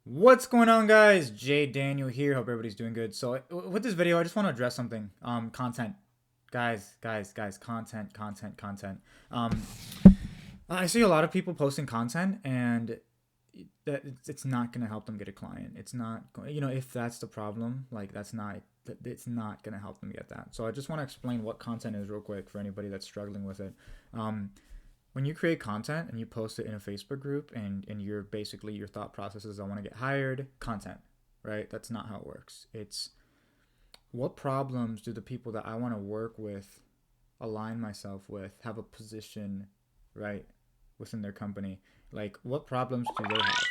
What's going on, guys? Jay Daniel here. Hope everybody's doing good. So with this video, I just want to address something. Content, guys, content. Um, I see a lot of people posting content, and that it's not gonna help them get a client. It's not, if that's the problem, like it's not gonna help them get that. So I just want to explain what content is real quick for anybody that's struggling with it. Um, when you create content and you post it in a Facebook group and you're basically your thought process is I want to get hired, content, right? That's not how it works. It's what problems do the people that I want to work with align myself with, have a position, right, within their company. Like what problems do they have?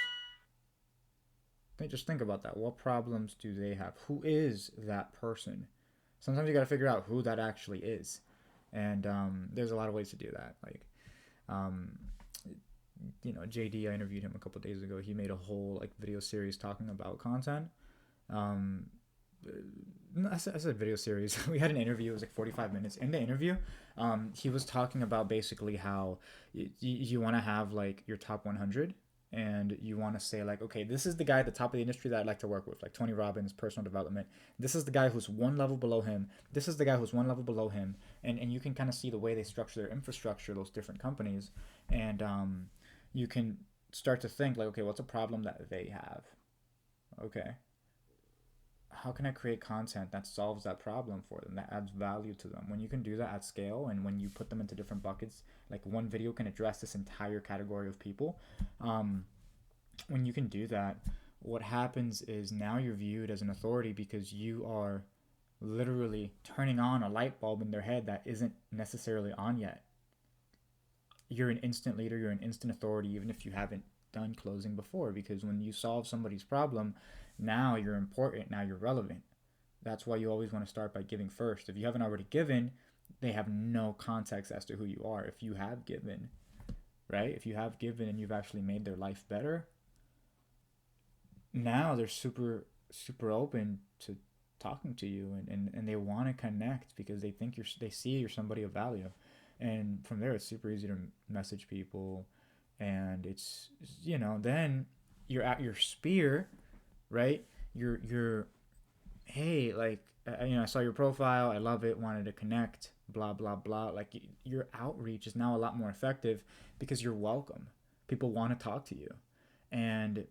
Just think about that. What problems do they have? Who is that person? Sometimes you got to figure out who that actually is. And there's a lot of ways to do that. Um, JD, I interviewed him a couple days ago. He made a whole like video series talking about content. Um, I said video series. We had an interview. It was like 45 minutes. In the interview, he was talking about basically how you want to have like your top 100, and you want to say like, okay, this is the guy at the top of the industry that I'd like to work with, like Tony Robbins, personal development. This is the guy who's one level below him. This is the guy who's one level below him, and you can kind of see the way they structure their infrastructure, those different companies, and you can start to think like, okay, what's a problem that they have? Okay, how can I create content that solves that problem for them, that adds value to them? When you can do that at scale and when you put them into different buckets, like one video can address this entire category of people. Um, when you can do that, what happens is now you're viewed as an authority because you are literally turning on a light bulb in their head that isn't necessarily on yet. You're an instant leader, you're an instant authority, even if you haven't done closing before, because when you solve somebody's problem, now you're important, now you're relevant. That's why you always want to start by giving first. If you haven't already given, they have no context as to who you are. If you have given, right? If you have given and you've actually made their life better, now they're super open to talking to you, and they want to connect because they see you're somebody of value. And from there it's super easy to message people, and it's then you're at your spear, right? You're hey, like, I saw your profile, I love it, wanted to connect, blah blah blah. Like your outreach is now a lot more effective because you're welcome. People want to talk to you, and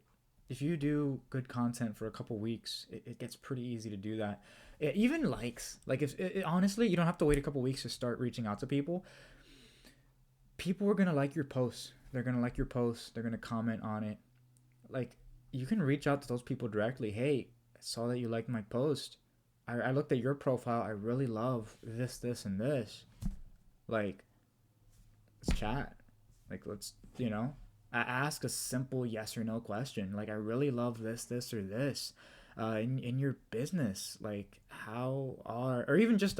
if you do good content for a couple weeks, it gets pretty easy to do that. Even likes, like if honestly, you don't have to wait a couple weeks to start reaching out to people. People are gonna like your posts. They're gonna like your posts. They're gonna comment on it. Like you can reach out to those people directly. Hey, I saw that you liked my post. I looked at your profile. I really love this, and this. Like, let's chat. Like, ask a simple yes or no question. Like, I really love this, or this. In your business, like or even just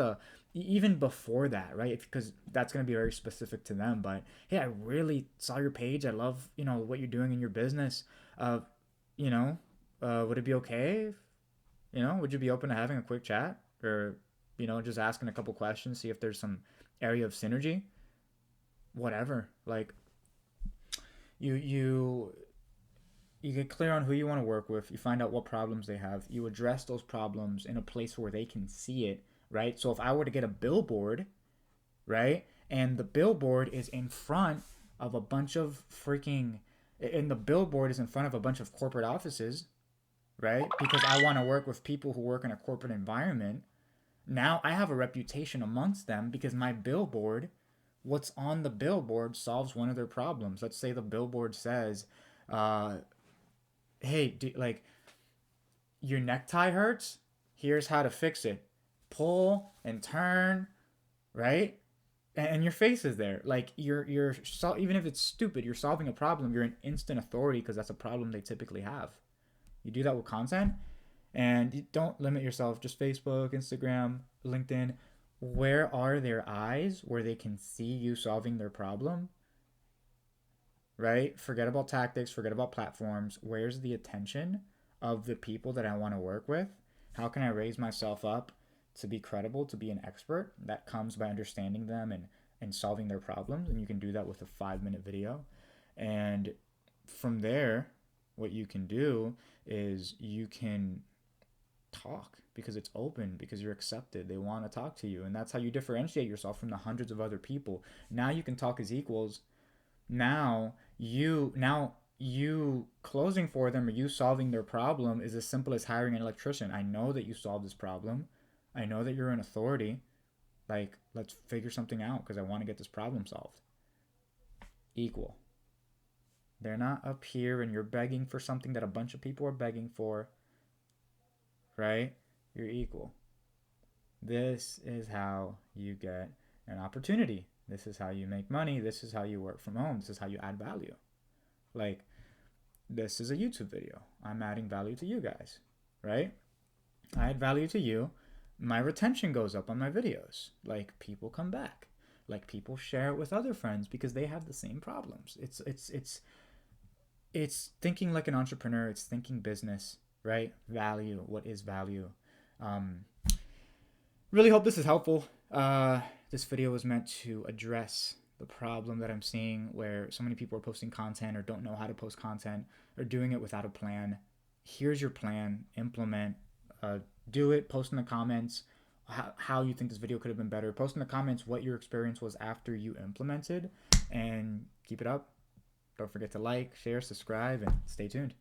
even before that, right? Because that's going to be very specific to them. But hey, I really saw your page. I love what you're doing in your business. Uh, you know, would it be okay? Would you be open to having a quick chat, or just asking a couple questions, see if there's some area of synergy, whatever. Like you you get clear on who you want to work with, you find out what problems they have, you address those problems in a place where they can see it, right? So if I were to get a billboard, right, and the billboard is in front of a bunch of freaking and the billboard is in front of a bunch of corporate offices, right, because I want to work with people who work in a corporate environment, now I have a reputation amongst them because my billboard, what's on the billboard solves one of their problems. Let's say the billboard says, uh, hey, like, your necktie hurts. Here's how to fix it. Pull and turn, right? And your face is there. Like even if it's stupid, you're solving a problem. You're an instant authority because that's a problem they typically have. You do that with content, and you don't limit yourself. Just Facebook, Instagram, LinkedIn. Where are their eyes where they can see you solving their problem? Right? Forget about tactics, forget about platforms. Where's the attention of the people that I want to work with? How can I raise myself up to be credible, to be an expert? That comes by understanding them and solving their problems. And you can do that with a 5-minute video. And from there, what you can do is you can talk because it's open, because you're accepted. They want to talk to you, and that's how you differentiate yourself from the hundreds of other people. Now you can talk as equals. Now you closing for them, or you solving their problem, is as simple as hiring an electrician. I know that you solve this problem. I know that you're an authority. Like, let's figure something out because I want to get this problem solved. Equal. They're not up here and you're begging for something that a bunch of people are begging for, right? You're equal. This is how you get an opportunity. This is how you make money. This is how you work from home. This is how you add value. Like, this is a YouTube video. I'm adding value to you guys, right? I add value to you. My retention goes up on my videos. Like, people come back. Like, people share it with other friends because they have the same problems. It's thinking like an entrepreneur. It's thinking business, right? Value. What is value? Um, really hope this is helpful. This video was meant to address the problem that I'm seeing where so many people are posting content or don't know how to post content or doing it without a plan. Here's your plan. Implement. Do it. Post in the comments how you think this video could have been better. Post in the comments what your experience was after you implemented, and keep it up. Don't forget to like, share, subscribe, and stay tuned.